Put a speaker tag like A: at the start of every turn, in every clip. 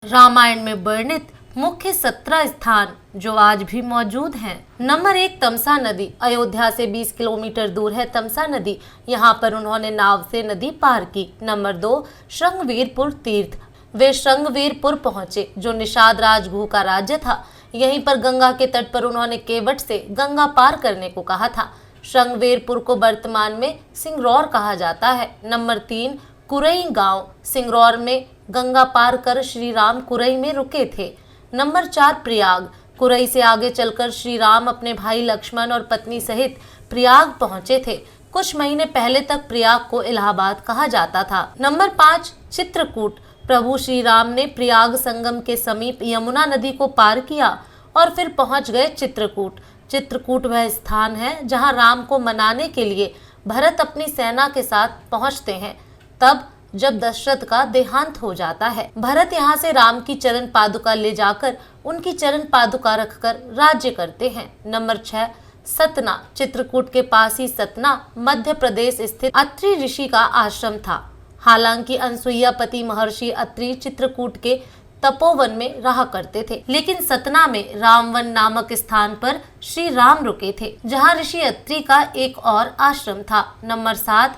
A: रामायण में वर्णित मुख्य 17 स्थान जो आज भी मौजूद हैं। नंबर 1, तमसा नदी। अयोध्या से 20 किलोमीटर दूर है तमसा नदी। यहाँ पर उन्होंने नाव से नदी पार की। नंबर 2, श्रृंगवीरपुर तीर्थ। वे श्रृंगवीरपुर पहुंचे जो निषाद राजगुह का राज्य था। यहीं पर गंगा के तट पर उन्होंने केवट से गंगा पार करने को कहा था। श्रृंगवीरपुर को वर्तमान में सिंगरौर कहा जाता है। नंबर 3, कुरई गांव। सिंगरौर में गंगा पार कर श्री राम कुरई में रुके थे। नंबर 4, प्रयाग। कुरई से आगे चलकर श्री राम अपने भाई लक्ष्मण और पत्नी सहित प्रयाग पहुंचे थे। कुछ महीने पहले तक प्रयाग को इलाहाबाद कहा जाता था। नंबर 5, चित्रकूट। प्रभु श्री राम ने प्रयाग संगम के समीप यमुना नदी को पार किया और फिर पहुंच गए चित्रकूट। चित्रकूट वह स्थान है जहां राम को मनाने के लिए भरत अपनी सेना के साथ पहुंचते हैं, तब जब दशरथ का देहांत हो जाता है। भरत यहाँ से राम की चरण पादुका ले जाकर उनकी चरण पादुका रखकर राज्य करते हैं। नंबर 6, सतना। चित्रकूट के पास ही सतना मध्य प्रदेश स्थित अत्रि ऋषि का आश्रम था। हालांकि अनसुईया पति महर्षि अत्रि चित्रकूट के तपोवन में रहा करते थे, लेकिन सतना में रामवन नामक स्थान पर श्री राम रुके थे, जहाँ ऋषि अत्रि का एक और आश्रम था। नंबर 7,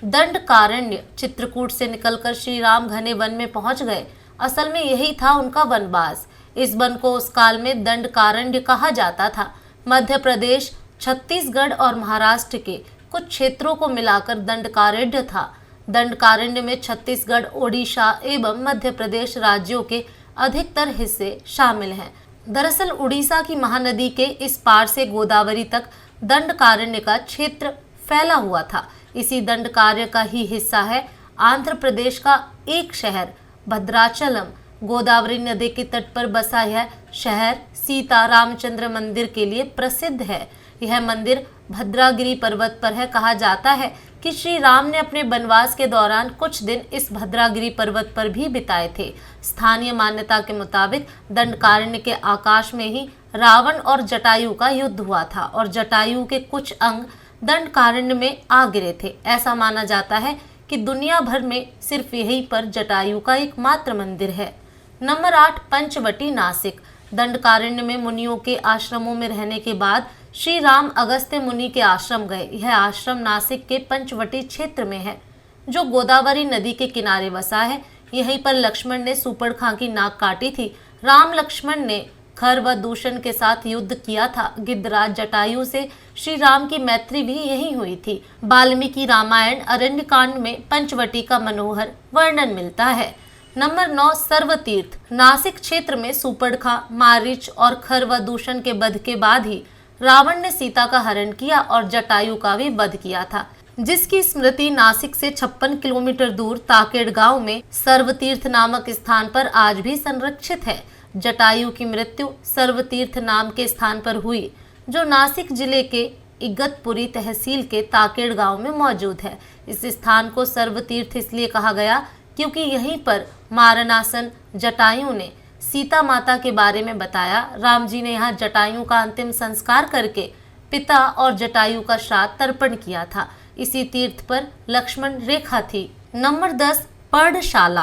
A: दंडकारण्य। चित्रकूट से निकलकर श्री राम घने वन में पहुंच गए। असल में यही था उनका वनवास। इस वन को उस काल में दंडकारण्य कहा जाता था। मध्य प्रदेश, छत्तीसगढ़ और महाराष्ट्र के कुछ क्षेत्रों को मिलाकर दंडकारण्य था। दंडकारण्य में छत्तीसगढ़, ओडिशा एवं मध्य प्रदेश राज्यों के अधिकतर हिस्से शामिल हैं। दरअसल उड़ीसा की महानदी के इस पार से गोदावरी तक दंडकारण्य का क्षेत्र फैला हुआ था। इसी दंडकारण्य का ही हिस्सा है आंध्र प्रदेश का एक शहर भद्राचलम। गोदावरी नदी के तट पर बसा यह शहर सीता रामचंद्र मंदिर के लिए प्रसिद्ध है। यह मंदिर भद्रागिरी पर्वत पर है। कहा जाता है कि श्री राम ने अपने वनवास के दौरान कुछ दिन इस भद्रागिरी पर्वत पर भी बिताए थे। स्थानीय मान्यता के मुताबिक दंडकारण्य के आकाश में ही रावण और जटायु का युद्ध हुआ था और जटायु के कुछ अंग दंडकारण्य में आ गिरे थे। ऐसा माना जाता है कि दुनिया भर में सिर्फ यहीं पर जटायु का एकमात्र मंदिर है। नंबर 8, पंचवटी नासिक। दंडकारण्य में मुनियों के आश्रमों में रहने के बाद श्री राम अगस्त्य मुनि के आश्रम गए। यह आश्रम नासिक के पंचवटी क्षेत्र में है, जो गोदावरी नदी के किनारे बसा है। यहीं पर लक्ष्मण ने सुपर्णखा की नाक काटी थी। राम लक्ष्मण ने खर व दूषण के साथ युद्ध किया था। गिद्धराज जटायु से श्री राम की मैत्री भी यही हुई थी। वाल्मीकि रामायण अरण्यकांड में पंचवटी का मनोहर वर्णन मिलता है। नंबर 9, सर्वतीर्थ। नासिक क्षेत्र में सुपर्णखा, मारीच और खर व दूषण के वध के बाद ही रावण ने सीता का हरण किया और जटायु का भी वध किया था, जिसकी स्मृति नासिक से 56 किलोमीटर दूर ताकेड़ गांव में सर्वतीर्थ नामक स्थान पर आज भी संरक्षित है। जटायु की मृत्यु सर्वतीर्थ नाम के स्थान पर हुई, जो नासिक जिले के इगतपुरी तहसील के ताकेड़ गांव में मौजूद है। इस स्थान को सर्वतीर्थ इसलिए कहा गया क्योंकि यहीं पर मारणासन जटायु ने सीता माता के बारे में बताया। राम जी ने यहाँ जटायु का अंतिम संस्कार करके पिता और जटायु का श्राद्ध तर्पण किया था। इसी तीर्थ पर लक्ष्मण रेखा थी। नंबर 10, पर्णशाला।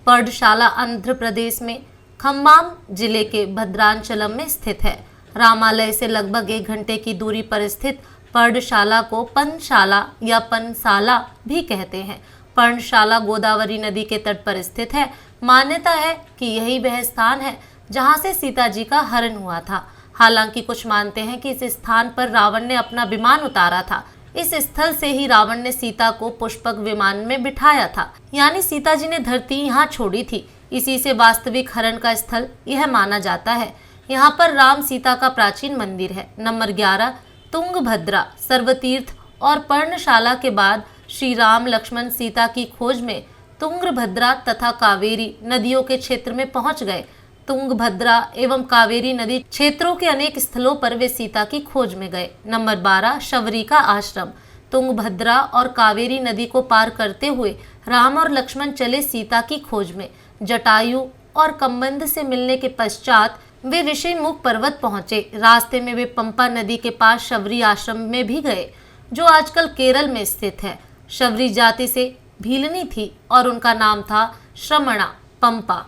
A: पर्णशाला आंध्र प्रदेश में खम्बाम जिले के भद्राचलम में स्थित है। रामालय से लगभग 1 घंटे की दूरी पर स्थित पर्णशाला को पनशाला या पनसाला भी कहते हैं। पर्णशाला गोदावरी नदी के तट पर स्थित है। मान्यता है कि यही वह स्थान है जहां से सीता जी का हरण हुआ था। हालांकि कुछ मानते हैं कि इस स्थान पर रावण ने अपना विमान उतारा था। इस स्थल से ही रावण ने सीता को पुष्पक विमान में बिठाया था, यानी सीता जी ने धरती यहाँ छोड़ी थी। इसी से वास्तविक हरण का स्थल यह माना जाता है। यहाँ पर राम सीता का प्राचीन मंदिर है। नंबर 11, तुंगभद्रा। सर्वतीर्थ और पर्णशाला के बाद श्री राम लक्ष्मण सीता की खोज में तुंगभद्रा तथा कावेरी नदियों के क्षेत्र में पहुंच गए। तुंगभद्रा एवं कावेरी नदी क्षेत्रों के अनेक स्थलों पर वे सीता की खोज में गए। नंबर 12, शबरी का आश्रम। तुंगभद्रा और कावेरी नदी को पार करते हुए राम और लक्ष्मण चले सीता की खोज में। जटायु और कम्बंद से मिलने के पश्चात वे ऋषिमुख पर्वत पहुंचे। रास्ते में वे पंपा नदी के पास शबरी आश्रम में भी गए, जो आजकल केरल में स्थित है। शबरी जाति से भीलनी थी और उनका नाम था श्रमणा पंपा।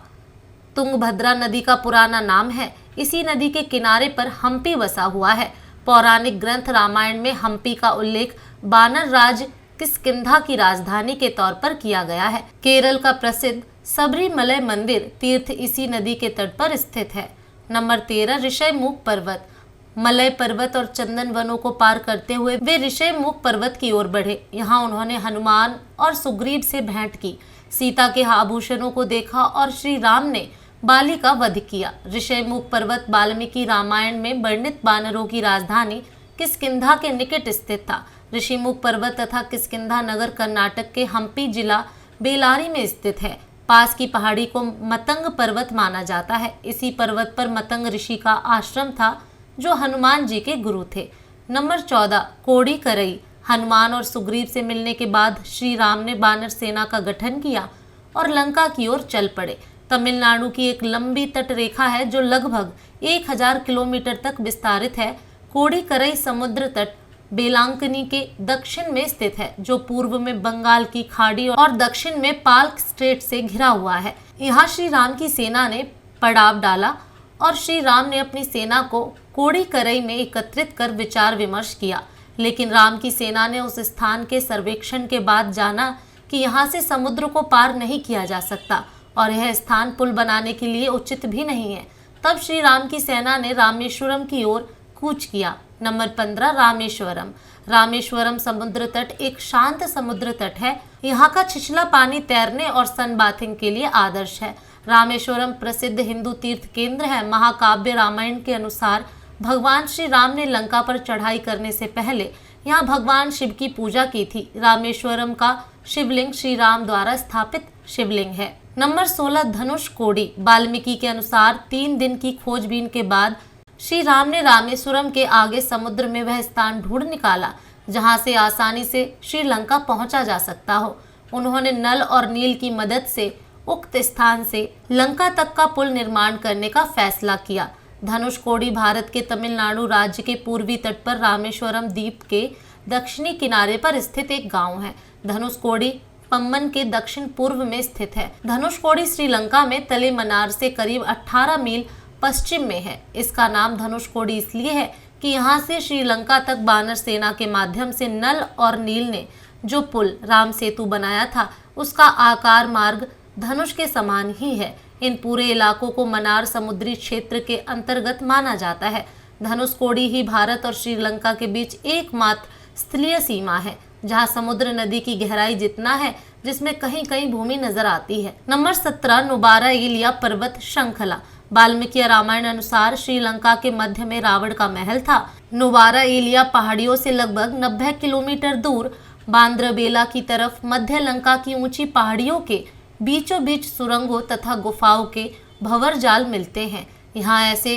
A: तुंगभद्रा नदी का पुराना नाम है। इसी नदी के किनारे पर हम्पी बसा हुआ है। पौराणिक ग्रंथ रामायण में हम्पी का उल्लेख वानर राज किष्किंधा की राजधानी के तौर पर किया गया है। केरल का प्रसिद्ध सबरीमलय मंदिर तीर्थ इसी नदी के तट पर स्थित है। नंबर 13 ऋषयमुख पर्वत। मलय पर्वत और चंदन वनों को पार करते हुए वे ऋषयमुख पर्वत की ओर बढ़े। यहाँ उन्होंने हनुमान और सुग्रीव से भेंट की, सीता के आभूषणों को देखा और श्री राम ने बाली का वध किया। ऋषयमुख पर्वत वाल्मीकि रामायण में वर्णित वानरों की राजधानी किष्किंधा के निकट स्थित था। ऋषिमुख पर्वत तथा किष्किंधा नगर कर्नाटक के हम्पी जिला बेलारी में स्थित है। पास की पहाड़ी को मतंग पर्वत माना जाता है। इसी पर्वत पर मतंग ऋषि का आश्रम था जो हनुमान जी के गुरु थे। नंबर 14 कोड़ी करई। हनुमान और सुग्रीव से मिलने के बाद श्री राम ने वानर सेना का गठन किया और लंका की ओर चल पड़े। तमिलनाडु की एक लंबी तट रेखा है जो लगभग 1000 किलोमीटर तक विस्तारित है। कोड़ी करई समुद्र तट बेलांकनी के दक्षिण में स्थित है, जो पूर्व में बंगाल की खाड़ी और दक्षिण में पाल्क स्ट्रेट से घिरा हुआ है। यहाँ श्री राम की सेना ने पड़ाव डाला और श्री राम ने अपनी सेना को कोड़ी करई में एकत्रित कर विचार विमर्श किया, लेकिन राम की सेना ने उस स्थान के सर्वेक्षण के बाद जाना कि यहाँ से समुद्र को पार नहीं किया जा सकता और यह स्थान पुल बनाने के लिए उचित भी नहीं है। तब श्री राम की सेना ने रामेश्वरम की ओर कूच किया। नंबर 15 रामेश्वरम। रामेश्वरम समुद्र तट एक शांत समुद्र तट है। यहाँ का छिछला पानी तैरने और सन बाथिंग के लिए आदर्श है। रामेश्वरम प्रसिद्ध हिंदू तीर्थ केंद्र है। महाकाव्य रामायण के अनुसार भगवान श्री राम ने लंका पर चढ़ाई करने से पहले यहाँ भगवान शिव की पूजा की थी। रामेश्वरम का शिवलिंग श्री राम द्वारा स्थापित शिवलिंग है। नंबर 16 धनुष कोडी। वाल्मीकि के अनुसार 3 दिन की खोजबीन के बाद श्री राम ने रामेश्वरम के आगे समुद्र में वह स्थान ढूंढ निकाला जहां से आसानी से श्रीलंका पहुंचा जा सकता हो। उन्होंने नल और नील की मदद से उक्त स्थान से लंका तक का पुल निर्माण करने का फैसला किया। धनुषकोडी भारत के तमिलनाडु राज्य के पूर्वी तट पर रामेश्वरम द्वीप के दक्षिणी किनारे पर स्थित एक गांव है। धनुषकोडी पम्बन के दक्षिण पूर्व में स्थित है। धनुषकोडी श्रीलंका में तले मनार से करीब 18 मील पश्चिम में है। इसका नाम धनुषकोडी इसलिए है कि यहाँ से श्रीलंका तक वानर सेना के माध्यम से नल और नील ने जो पुल राम सेतु बनाया था उसका आकार मार्ग धनुष के समान ही है। इन पूरे इलाकों को मनार समुद्री क्षेत्र के अंतर्गत माना जाता है। धनुषकोडी ही भारत और श्रीलंका के बीच एकमात्र स्थलीय सीमा है जहां समुद्र नदी की गहराई जितना है जिसमें कहीं कहीं भूमि नजर आती है। नंबर 17 नुबारा एलिया पर्वत श्रृंखला। वाल्मीकि रामायण अनुसार श्रीलंका के मध्य में रावण का महल था। नुबारा एलिया पहाड़ियों से लगभग 90 किलोमीटर दूर बांद्रबेला की तरफ मध्य लंका की ऊंची पहाड़ियों के बीचों बीच सुरंगों तथा गुफाओं के भंवर जाल मिलते हैं। यहाँ ऐसे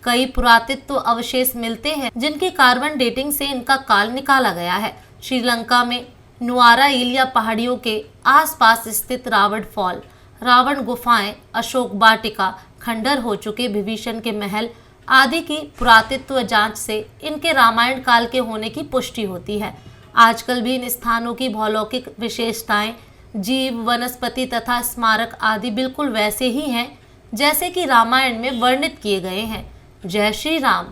A: कई पुरातत्व अवशेष मिलते हैं जिनकी कार्बन डेटिंग से इनका काल निकाला गया है। श्रीलंका में नुआरा एलिया पहाड़ियों के आसपास स्थित रावण फॉल, रावण गुफाएं, अशोक वाटिका, खंडर हो चुके विभीषण के महल आदि की पुरातत्व जांच से इनके रामायण काल के होने की पुष्टि होती है। आजकल भी इन स्थानों की भौगोलिक विशेषताएं, जीव, वनस्पति तथा स्मारक आदि बिल्कुल वैसे ही हैं जैसे कि रामायण में वर्णित किए गए हैं। जय श्री राम।